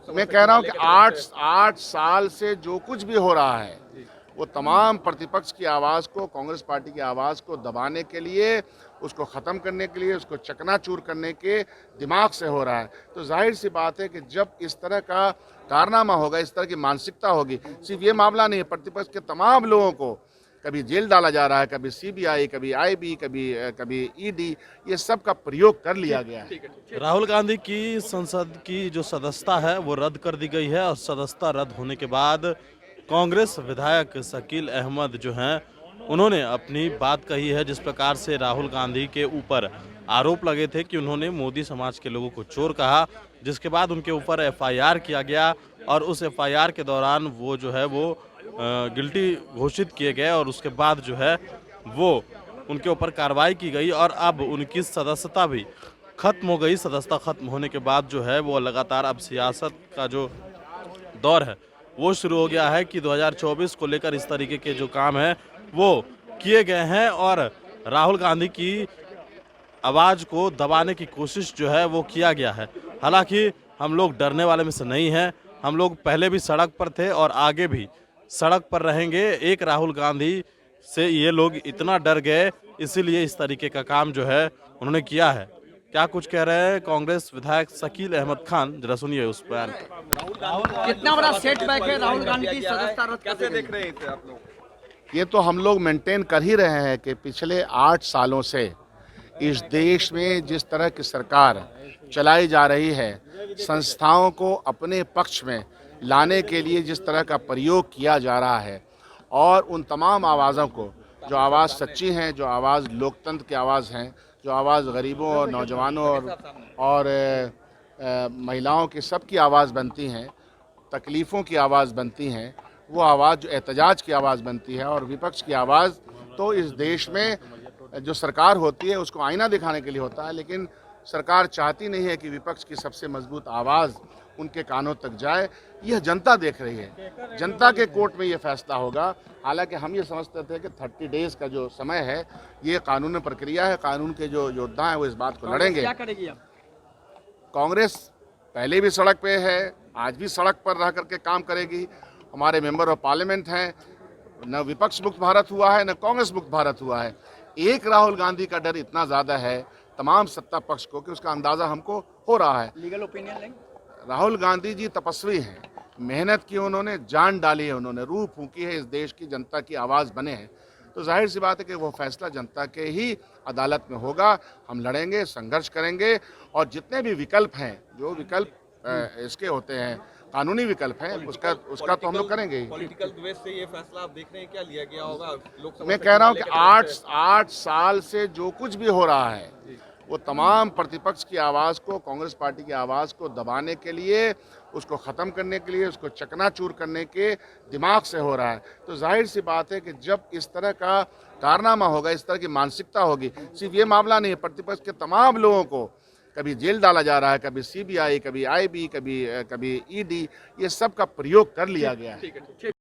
मैं कह रहा हूं कि आठ साल से जो कुछ भी हो रहा है वो तमाम प्रतिपक्ष की आवाज़ को, कांग्रेस पार्टी की आवाज़ को दबाने के लिए, उसको ख़त्म करने के लिए, उसको चकनाचूर करने के दिमाग से हो रहा है। तो जाहिर सी बात है कि जब इस तरह का कारनामा होगा, इस तरह की मानसिकता होगी, सिर्फ ये मामला नहीं है, प्रतिपक्ष के तमाम लोगों को कभी जेल डाला जा रहा है, कभी सीबीआई, कभी आईबी, कभी ईडी, ये सब का प्रयोग कर लिया गया है। राहुल गांधी की संसद की जो सदस्यता है वो रद्द कर दी गई है और सदस्यता रद्द होने के बाद कांग्रेस विधायक शकील अहमद जो हैं उन्होंने अपनी बात कही है। जिस प्रकार से राहुल गांधी के ऊपर आरोप लगे थे कि उन्होंने मोदी समाज के लोगों को चोर कहा, जिसके बाद उनके ऊपर एफआईआर किया गया और उस एफआईआर के दौरान वो जो है वो गिल्टी घोषित किए गए और उसके बाद जो है वो उनके ऊपर कार्रवाई की गई और अब उनकी सदस्यता भी खत्म हो गई। सदस्यता खत्म होने के बाद जो है वो लगातार अब सियासत का जो दौर है वो शुरू हो गया है कि 2024 को लेकर इस तरीके के जो काम है वो किए गए हैं और राहुल गांधी की आवाज को दबाने की कोशिश जो है वो किया गया है। हालांकि हम लोग डरने वाले में से नहीं हैं, हम लोग पहले भी सड़क पर थे और आगे भी सड़क पर रहेंगे। एक राहुल गांधी से ये लोग इतना डर गए, इसीलिए इस तरीके का काम जो है उन्होंने किया है। क्या कुछ कह रहे हैं कांग्रेस विधायक शकील अहमद खान, जरा सुनिए उस बयान को। कितना बड़ा सेटबैक है राहुल गांधी की सदस्यता रद्द कैसे देख रहे हैं इसे आप लोग? ये तो हम लोग मेंटेन कर ही रहे हैं कि पिछले 8 सालों से इस देश में जिस तरह की सरकार चलाई जा रही है, संस्थाओं को अपने पक्ष में लाने के लिए जिस तरह का प्रयोग किया जा रहा है और उन तमाम आवाज़ों को, जो आवाज़ सच्ची हैं, जो आवाज़ लोकतंत्र की आवाज़ हैं, जो आवाज़ गरीबों और नौजवानों और महिलाओं की सबकी आवाज़ बनती हैं, तकलीफ़ों की आवाज़ बनती हैं, वो आवाज़ जो एहतजाज की आवाज़ बनती है और विपक्ष की आवाज़ तो इस देश में जो सरकार होती है उसको आईना दिखाने के लिए होता है, लेकिन सरकार चाहती नहीं है कि विपक्ष की सबसे मजबूत आवाज़ उनके कानों तक जाए। यह जनता देख रही है, जनता के कोर्ट में ये फैसला होगा। हालांकि हम ये समझते थे कि 30 डेज़ का जो समय है ये कानूनी प्रक्रिया है, कानून के जो योद्धा हैं वो इस बात को लड़ेंगे। क्या करेगी अब? कांग्रेस पहले भी सड़क पे है, आज भी सड़क पर रह करके काम करेगी। हमारे मेंबर ऑफ पार्लियामेंट हैं, न विपक्ष मुक्त भारत हुआ है न कांग्रेस मुक्त भारत हुआ है। एक राहुल गांधी का डर इतना ज़्यादा है तमाम सत्ता पक्ष को कि उसका अंदाज़ा हमको हो रहा है। लीगल ओपिनियन लेंगे? राहुल गांधी जी तपस्वी हैं, मेहनत की उन्होंने, जान डाली है उन्होंने, रूह फूंकी है, इस देश की जनता की आवाज़ बने हैं। तो जाहिर सी बात है कि वो फैसला जनता के ही अदालत में होगा। हम लड़ेंगे, संघर्ष करेंगे और जितने भी विकल्प हैं, जो विकल्प इसके होते हैं, कानूनी विकल्प हैं, उसका तो हम लोग करेंगे ही। पॉलिटिकल द्वेष से ये फैसला आप देख रहे हैं क्या लिया गया होगा? लोकसभा मैं कह रहा हूँ कि 8 साल से जो कुछ भी हो रहा है वो तमाम प्रतिपक्ष की आवाज़ को, कांग्रेस पार्टी की आवाज़ को दबाने के लिए, उसको ख़त्म करने के लिए, उसको चकनाचूर करने के दिमाग से हो रहा है। तो जाहिर सी बात है कि जब इस तरह का कारनामा होगा, इस तरह की मानसिकता होगी, सिर्फ ये मामला नहीं है, प्रतिपक्ष के तमाम लोगों को कभी जेल डाला जा रहा है, कभी सीबीआई, कभी आईबी, कभी ईडी, ये सब का प्रयोग कर लिया गया है।